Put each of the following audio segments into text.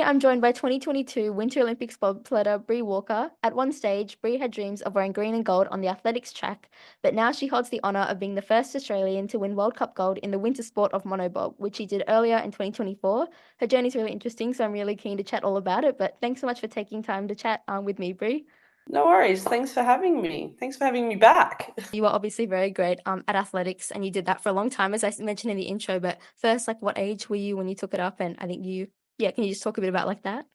I'm joined by 2022 Winter Olympics bobsledder Bree Walker. At one stage, Bree had dreams of wearing green and gold on the athletics track, but now she holds the honour of being the first Australian to win World Cup gold in the winter sport of monobob, which she did earlier in 2024. Her journey is really interesting, so I'm really keen to chat all about it. But thanks so much for taking time to chat with me, Bree. No worries. Thanks for having me. Thanks for having me back. You were obviously very great at athletics, and you did that for a long time, as I mentioned in the intro. But first, like, what age were you when you took it up? And I think yeah, can you just talk a bit about like that?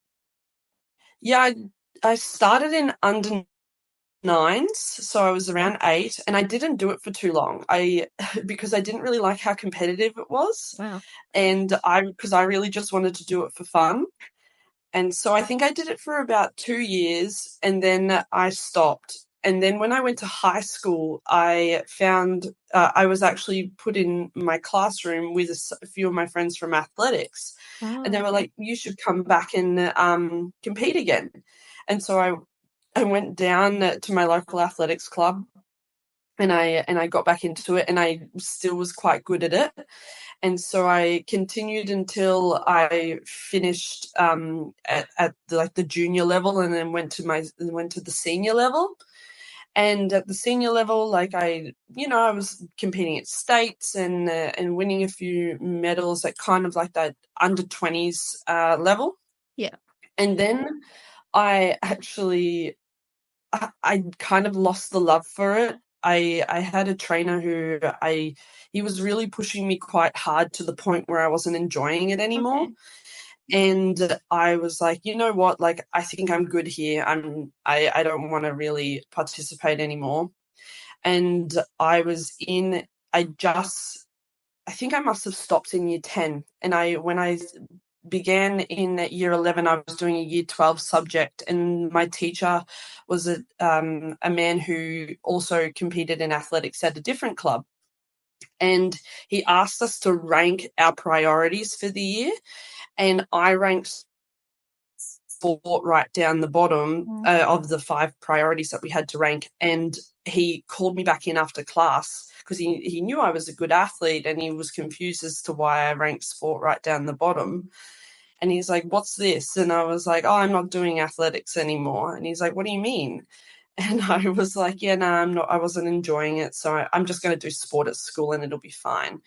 Yeah, I started in under nines, so I was around 8, and I didn't do it for too long. I because I didn't really like how competitive it was, Wow. and I really just wanted to do it for fun. And so I think I did it for about 2 years and then I stopped. And then when I went to high school, I found I was actually put in my classroom with a few of my friends from athletics. And they Oh, were like, you should come back and compete again. And so I went down to my local athletics club and I got back into it and I still was quite good at it. And so I continued until I finished at the junior level, and then went to the senior level. And at the senior level, I was competing at states and winning a few medals at kind of like that under 20s level. yeah. And then I actually I kind of lost the love for it. I had a trainer he was really pushing me quite hard to the point where I wasn't enjoying it anymore. Okay. And I was like, you know what? Like, I think I'm good here. I don't want to really participate anymore. And I was in, I just, I think I must have stopped in year 10. And when I began in year 11, I was doing a year 12 subject, and my teacher was a man who also competed in athletics at a different club. And he asked us to rank our priorities for the year, and I ranked sport right down the bottom Mm. of the 5 priorities that we had to rank. And he called me back in after class because he knew I was a good athlete, and he was confused as to why I ranked sport right down the bottom. And he's like, what's this? And I was like, oh, I'm not doing athletics anymore. And he's like, what do you mean? And I was like, yeah, no, I'm not, I wasn't enjoying it. So I'm just going to do sport at school and it'll be fine.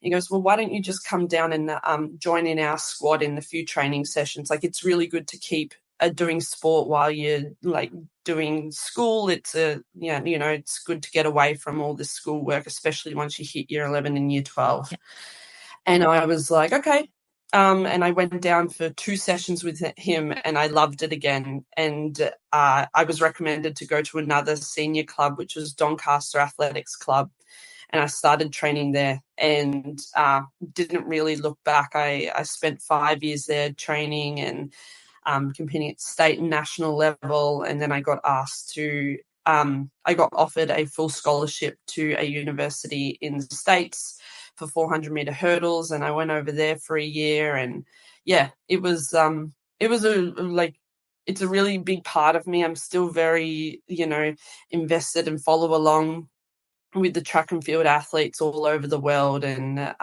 He goes, well, why don't you just come down and join in our squad in a few training sessions? Like, it's really good to keep doing sport while you're like doing school. It's it's good to get away from all this schoolwork, especially once you hit year 11 and year 12. Yeah. And I was like, okay. And I went down for 2 sessions with him and I loved it again. And I was recommended to go to another senior club, which was Doncaster Athletics Club. And I started training there and didn't really look back. I spent 5 years there training and competing at state and national level. And then I got I got offered a full scholarship to a university in the States for 400-meter hurdles, and I went over there for a year. And yeah, it was it's a really big part of me. I'm still very invested and follow along with the track and field athletes all over the world, and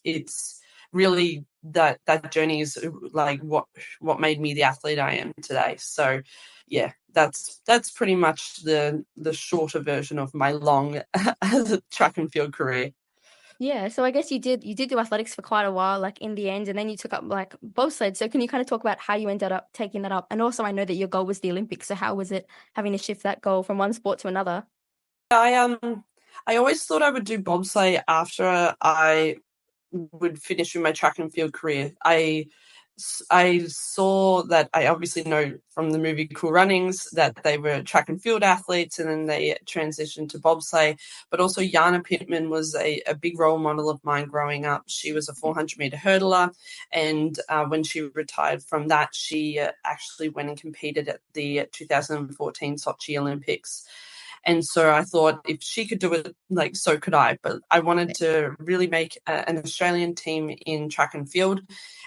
it's really that journey is like what made me the athlete I am today. So yeah, that's pretty much the shorter version of my long track and field career. Yeah, so I guess you did do athletics for quite a while, like in the end, and then you took up like bobsled. So can you kind of talk about how you ended up taking that up? And also, I know that your goal was the Olympics. So how was it having to shift that goal from one sport to another? I always thought I would do bobsleigh after I would finish with my track and field career. I saw that I obviously know from the movie Cool Runnings that they were track and field athletes and then they transitioned to bobsleigh. But also Jana Pittman was a big role model of mine growing up. She was a 400-meter hurdler, and when she retired from that, she actually went and competed at the 2014 Sochi Olympics. And so I thought if she could do it, like, so could I. But I wanted to really make an Australian team in track and field.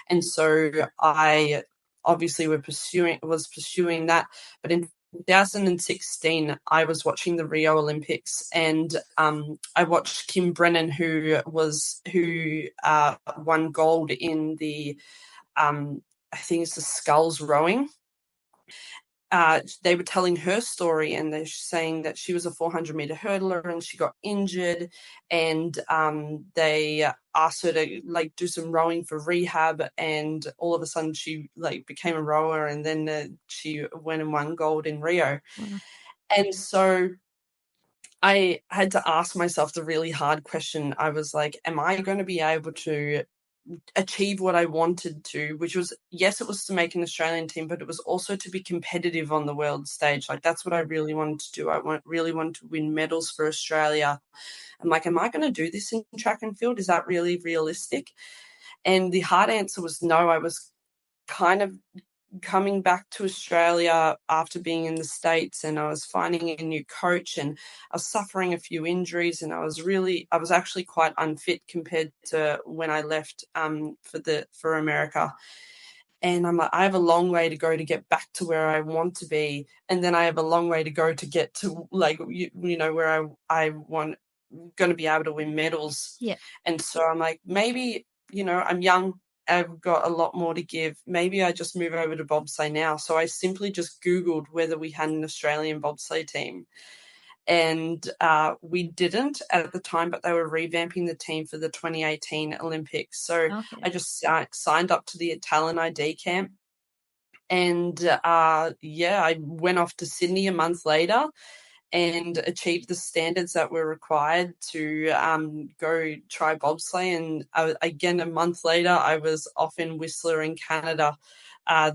And so I obviously was pursuing that. But in 2016, I was watching the Rio Olympics, and I watched Kim Brennan, who won gold in the I think it's the sculls rowing. They were telling her story, and they're saying that she was a 400-meter hurdler and she got injured, and they asked her to like do some rowing for rehab, and all of a sudden she like became a rower, and then she went and won gold in Rio. Wow. And so I had to ask myself the really hard question. I was like, am I going to be able to achieve what I wanted to, which was, yes, it was to make an Australian team, but it was also to be competitive on the world stage. Like, that's what I really wanted to do. Really wanted to win medals for Australia. I'm like, am I going to do this in track and field? Is that really realistic? And the hard answer was no. I was kind of coming back to Australia after being in the States, and I was finding a new coach, and I was suffering a few injuries, and I was actually quite unfit compared to when I left for America. And I'm like, I have a long way to go to get back to where I want to be, and then I have a long way to go to get to like where I want going to be able to win medals. Yeah. And so I'm like, maybe I'm young, I've got a lot more to give. Maybe I just move over to bobsleigh now. So I simply just Googled whether we had an Australian bobsleigh team. And we didn't at the time, but they were revamping the team for the 2018 Olympics. So Okay. I just signed up to the Talent ID camp. And I went off to Sydney a month later and achieved the standards that were required to go try bobsleigh. And again, a month later, I was off in Whistler in Canada,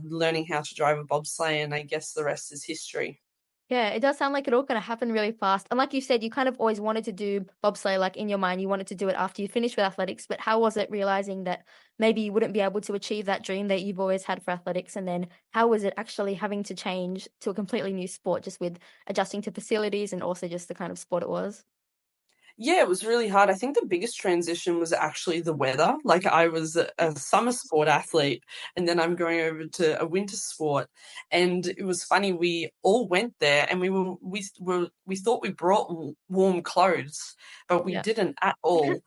learning how to drive a bobsleigh, and I guess the rest is history. Yeah, it does sound like it all kind of happened really fast. And like you said, you kind of always wanted to do bobsleigh, like in your mind, you wanted to do it after you finished with athletics. But how was it realizing that maybe you wouldn't be able to achieve that dream that you've always had for athletics? And then how was it actually having to change to a completely new sport, just with adjusting to facilities and also just the kind of sport it was? Yeah, it was really hard. I think the biggest transition was actually the weather. Like, I was a summer sport athlete, and then I'm going over to a winter sport. And it was funny, we all went there, and we thought we brought warm clothes, but we Yeah. didn't at all.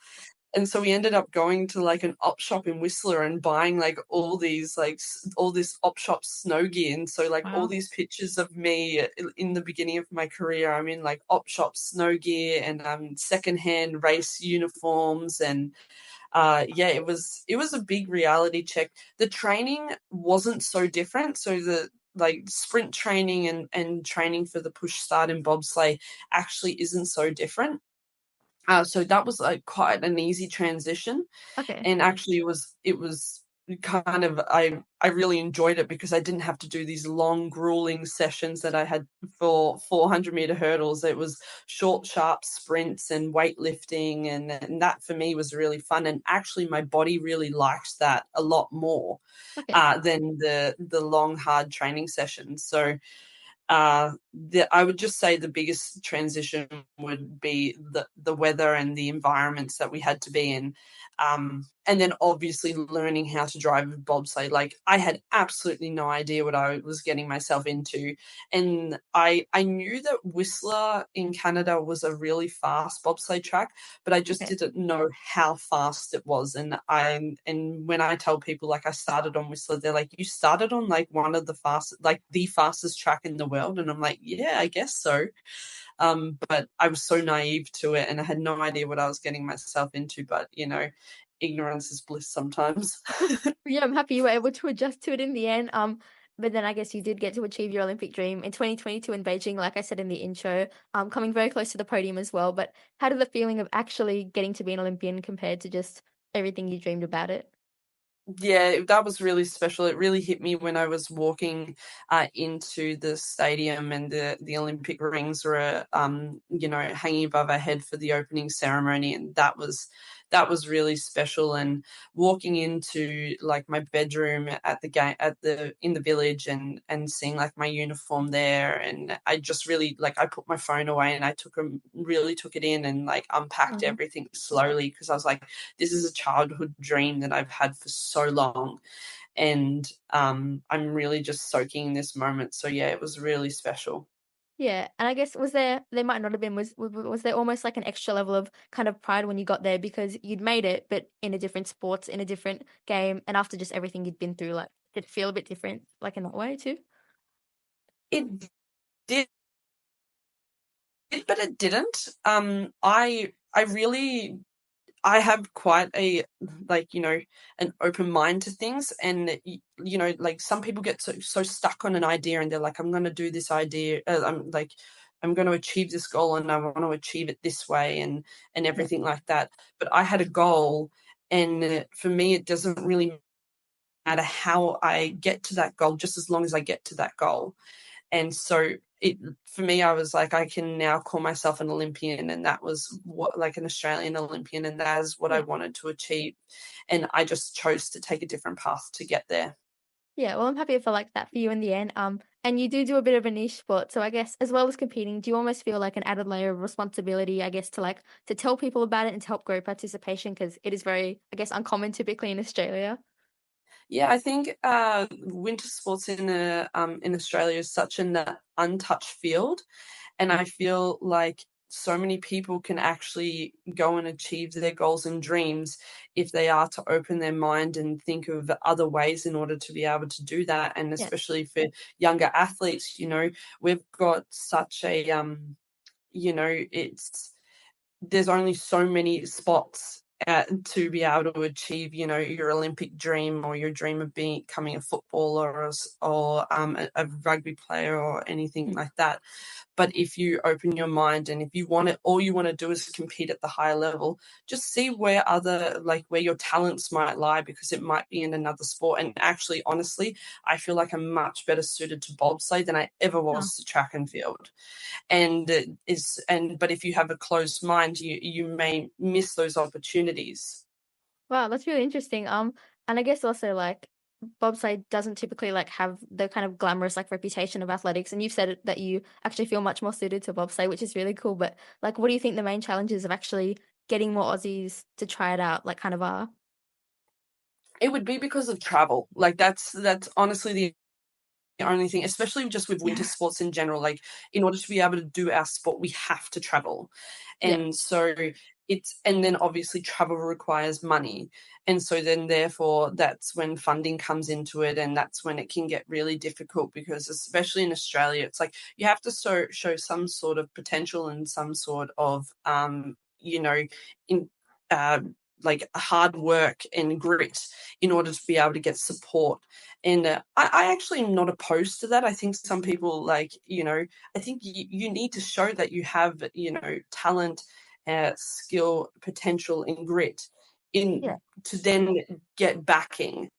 And so we ended up going to like an op shop in Whistler and buying like all these all this op shop snow gear. And so like all Wow. these pictures of me in the beginning of my career, I'm in like op shop snow gear and secondhand race uniforms. And yeah, it was a big reality check. The training wasn't so different. So the like sprint training and training for the push start in bobsleigh actually isn't so different. So that was like quite an easy transition, Okay. and actually it was kind of I really enjoyed it because I didn't have to do these long grueling sessions that I had for 400-meter hurdles. It was short, sharp sprints and weightlifting, and that for me was really fun. And actually, my body really liked that a lot more Okay. than the long, hard training sessions. So I would just say the biggest transition would be the weather and the environments that we had to be in. And then obviously learning how to drive a bobsleigh. Like, I had absolutely no idea what I was getting myself into. And I knew that Whistler in Canada was a really fast bobsleigh track, but I just Okay. didn't know how fast it was. And when I tell people like I started on Whistler, they're like, "You started on like one of the fastest, like the fastest track in the world," and I'm like, "Yeah, I guess so." But I was so naive to it, and I had no idea what I was getting myself into. But ignorance is bliss sometimes. Yeah, I'm happy you were able to adjust to it in the end. But then I guess you did get to achieve your Olympic dream in 2022 in Beijing, like I said in the intro, coming very close to the podium as well. But how did the feeling of actually getting to be an Olympian compared to just everything you dreamed about it? Yeah, that was really special. It really hit me when I was walking into the stadium, and the Olympic rings were hanging above our head for the opening ceremony, and that was really special. And walking into like my bedroom at the game at the in the village, and seeing like my uniform there, and I just really like I put my phone away and I really took it in and like unpacked Mhm. everything slowly, because I was like, this is a childhood dream that I've had for so long. And I'm really just soaking in this moment. So yeah, it was really special. Yeah, and I guess there might not have been was there almost like an extra level of kind of pride when you got there because you'd made it, but in a different sports, in a different game, and after just everything you'd been through, like. Did it feel a bit different, like in that way too? It did, but it didn't. I really I have quite a like an open mind to things, and like some people get so stuck on an idea, and they're like, I'm going to do this idea. I'm going to achieve this goal, and I want to achieve it this way, and Yeah. everything like that. But I had a goal, and for me, it doesn't really matter how I get to that goal, just as long as I get to that goal. And so it for me, I was like, I can now call myself an Olympian, and that was what, like, an Australian Olympian, and that is what I Yeah. wanted to achieve. And I just chose to take a different path to get there. Yeah, well, I'm happy for like that for you in the end. And you do a bit of a niche sport, so I guess as well as competing, do you almost feel like an added layer of responsibility, I guess, to like to tell people about it and to help grow participation because it is very, I guess, uncommon typically in Australia. Yeah, I think winter sports in Australia is such an untouched field. And I feel like so many people can actually go and achieve their goals and dreams if they are to open their mind and think of other ways in order to be able to do that. And Yeah. especially for younger athletes, we've got such a it's there's only so many spots to be able to achieve, your Olympic dream or your dream of becoming a footballer or a rugby player or anything Mm. like that. But if you open your mind and if you want it, all you want to do is compete at the higher level, just see where your talents might lie, because it might be in another sport. And actually, honestly, I feel like I'm much better suited to bobsleigh than I ever Oh, was to track and field. But if you have a closed mind, you may miss those opportunities. wow, that's really interesting. And I guess also like bobsleigh doesn't typically like have the kind of glamorous like reputation of athletics, and you've said it, that you actually feel much more suited to bobsleigh, which is really cool. But like, what do you think the main challenges of actually getting more Aussies to try it out like kind of are? It would be because of travel. Like that's honestly the only thing, especially just with winter Yeah. sports in general. Like, in order to be able to do our sport, we have to travel. Yeah. And so and then obviously travel requires money. And so then, therefore, that's when funding comes into it. And that's when it can get really difficult, because, especially in Australia, it's like you have to show some sort of potential and some sort of, in, uh, like hard work and grit in order to be able to get support. And I actually am not opposed to that. I think some people, I think you need to show that you have, talent, skill, potential, and grit Yeah. in to then get backing.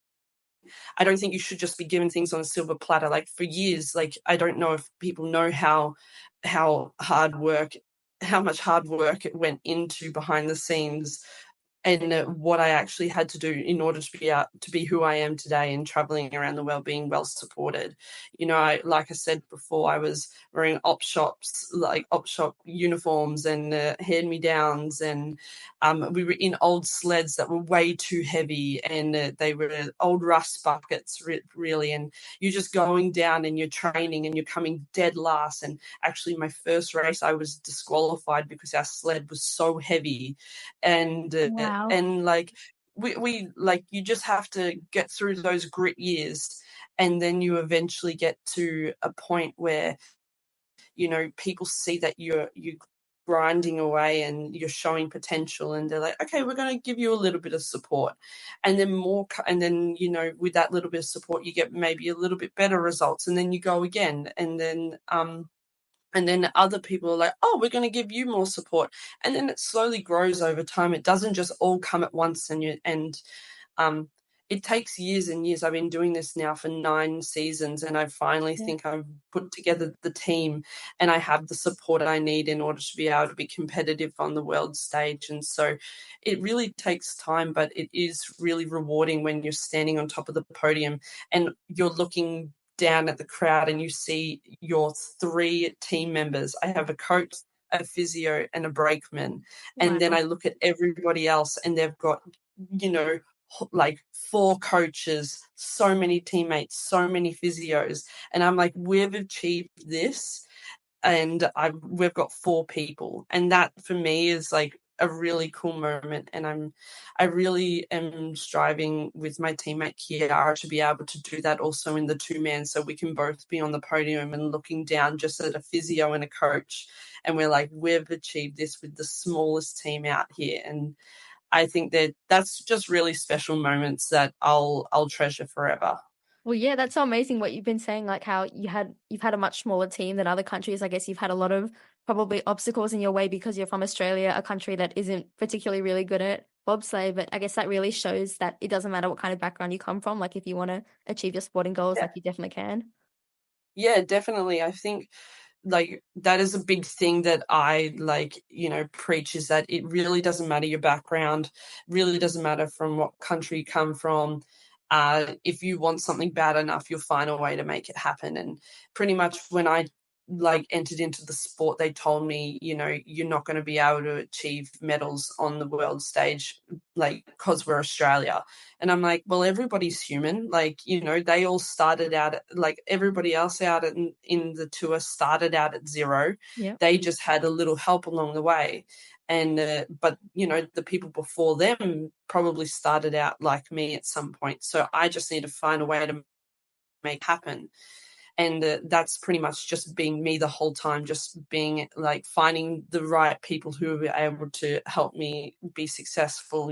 I don't think you should just be given things on a silver platter. Like, for years, like, I don't know if people know how hard work, how much hard work it went into behind the scenes, and what I actually had to do in order to be out to be who I am today and traveling around the world, being well supported. Like I said before, I was wearing op shop uniforms and hand me downs, and we were in old sleds that were way too heavy, and they were old rust buckets, really. And you're just going down and you're training and you're coming dead last. And actually, my first race, I was disqualified because our sled was so heavy, and Wow. like we like you just have to get through those grit years, and then you eventually get to a point where people see that you're grinding away and you're showing potential, and they're like, okay, we're going to give you a little bit of support, and then and then with that little bit of support you get maybe a little bit better results, and then you go again, and then other people are like, oh, we're going to give you more support. And then it slowly grows over time. It doesn't just all come at once. Um, it takes years and years. I've been doing this now for 9 seasons, and I finally Yeah. think I've put together the team, and I have the support I need in order to be able to be competitive on the world stage. And so it really takes time, but it is really rewarding when you're standing on top of the podium and you're looking down at the crowd and you see your 3 team members. I have a coach, a physio, and a brakeman. And then Wow. I look at everybody else, and they've got, you know, like 4 coaches, so many teammates, so many physios. And I'm like, we've achieved this, and we've got 4 people. And that for me is like a really cool moment, and I really am striving with my teammate Kiara to be able to do that also in the two-man, so we can both be on the podium and looking down just at a physio and a coach, and we're like, we've achieved this with the smallest team out here. And I think that that's just really special moments that I'll treasure forever. Well, yeah, that's so amazing what you've been saying, like how you've had a much smaller team than other countries. I guess you've had a lot of probably obstacles in your way because you're from Australia, a country that isn't particularly really good at bobsleigh. But I guess that really shows that it doesn't matter what kind of background you come from. Like if you want to achieve your sporting goals, Yeah, like you definitely can. yeah, definitely. I think like that is a big thing that I preach, is that it really doesn't matter your background, really doesn't matter from what country you come from. If you want something bad enough, you'll find a way to make it happen. And pretty much when I entered into the sport, they told me, you're not going to be able to achieve medals on the world stage, because we're Australia. And I'm like, well, everybody's human. They all started out everybody else out in the tour started out at zero. Yeah. They just had a little help along the way. And but the people before them probably started out like me at some point. So I just need to find a way to make happen. And that's pretty much just being me the whole time, just being finding the right people who are able to help me be successful,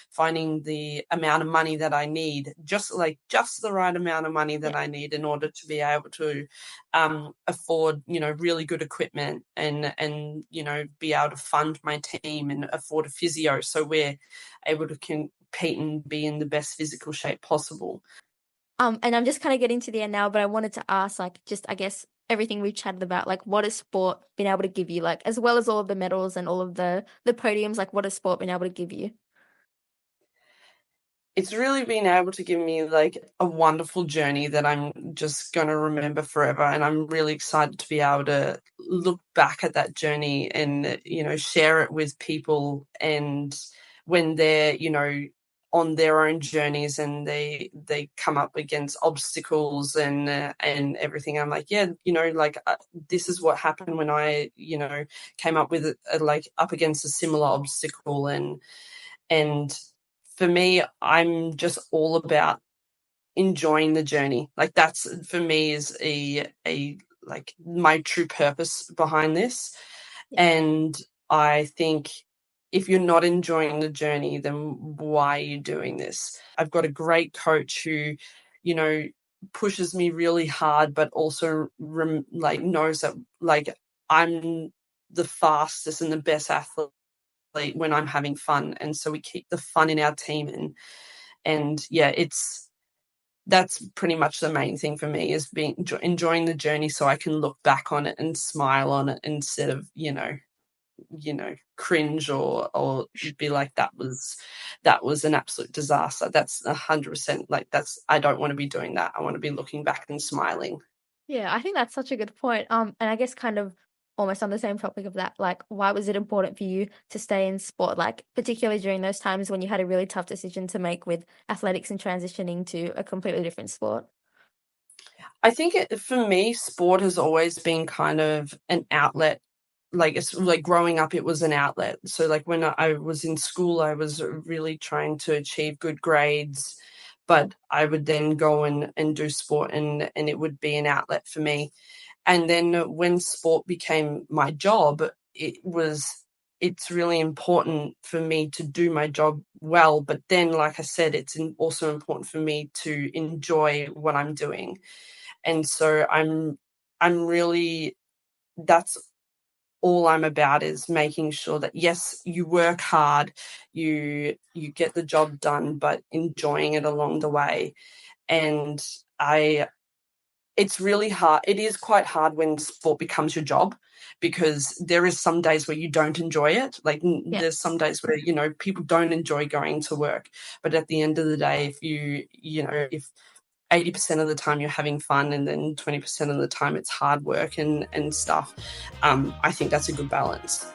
finding the amount of money that I need, just the right amount of money that Yeah. I need in order to be able to afford, really good equipment, and be able to fund my team and afford a physio, so we're able to compete and be in the best physical shape possible. And I'm just kind of getting to the end now, but I wanted to ask, like, just I guess everything we've chatted about, like, what has sport been able to give you, like, as well as all of the medals and all of the podiums, like, what has sport been able to give you? It's really been able to give me a wonderful journey that I'm just going to remember forever. And I'm really excited to be able to look back at that journey and, share it with people. And when they're, on their own journeys and they come up against obstacles and everything, I'm like, yeah, this is what happened when I, came up with up against a similar obstacle. And for me, I'm just all about enjoying the journey. That's for me is a my true purpose behind this. Yeah. And I think if you're not enjoying the journey, then why are you doing this? I've got a great coach who, you know, pushes me really hard, but also knows that I'm the fastest and the best athlete when I'm having fun, and so we keep the fun in our team. And yeah, that's pretty much the main thing for me, is enjoying the journey, so I can look back on it and smile on it instead of cringe or be like that was an absolute disaster. That's 100% that's, I don't want to be doing that. I want to be looking back and smiling. Yeah, I think that's such a good point. And I guess kind of almost on the same topic of that, like, why was it important for you to stay in sport, like, particularly during those times when you had a really tough decision to make with athletics and transitioning to a completely different sport? I think for me, sport has always been kind of an outlet. It's growing up, it was an outlet. So when I was in school, I was really trying to achieve good grades, but I would then go and do sport, and it would be an outlet for me. And then when sport became my job, it's really important for me to do my job well. But then, like I said, it's also important for me to enjoy what I'm doing. And so I'm really, that's all I'm about, is making sure that yes, you work hard, you get the job done, but enjoying it along the way. And I it's really hard. It is quite hard when sport becomes your job, because there is some days where you don't enjoy it. Yeah. There's some days where, people don't enjoy going to work. But at the end of the day, if 80% of the time you're having fun and then 20% of the time it's hard work and stuff, I think that's a good balance.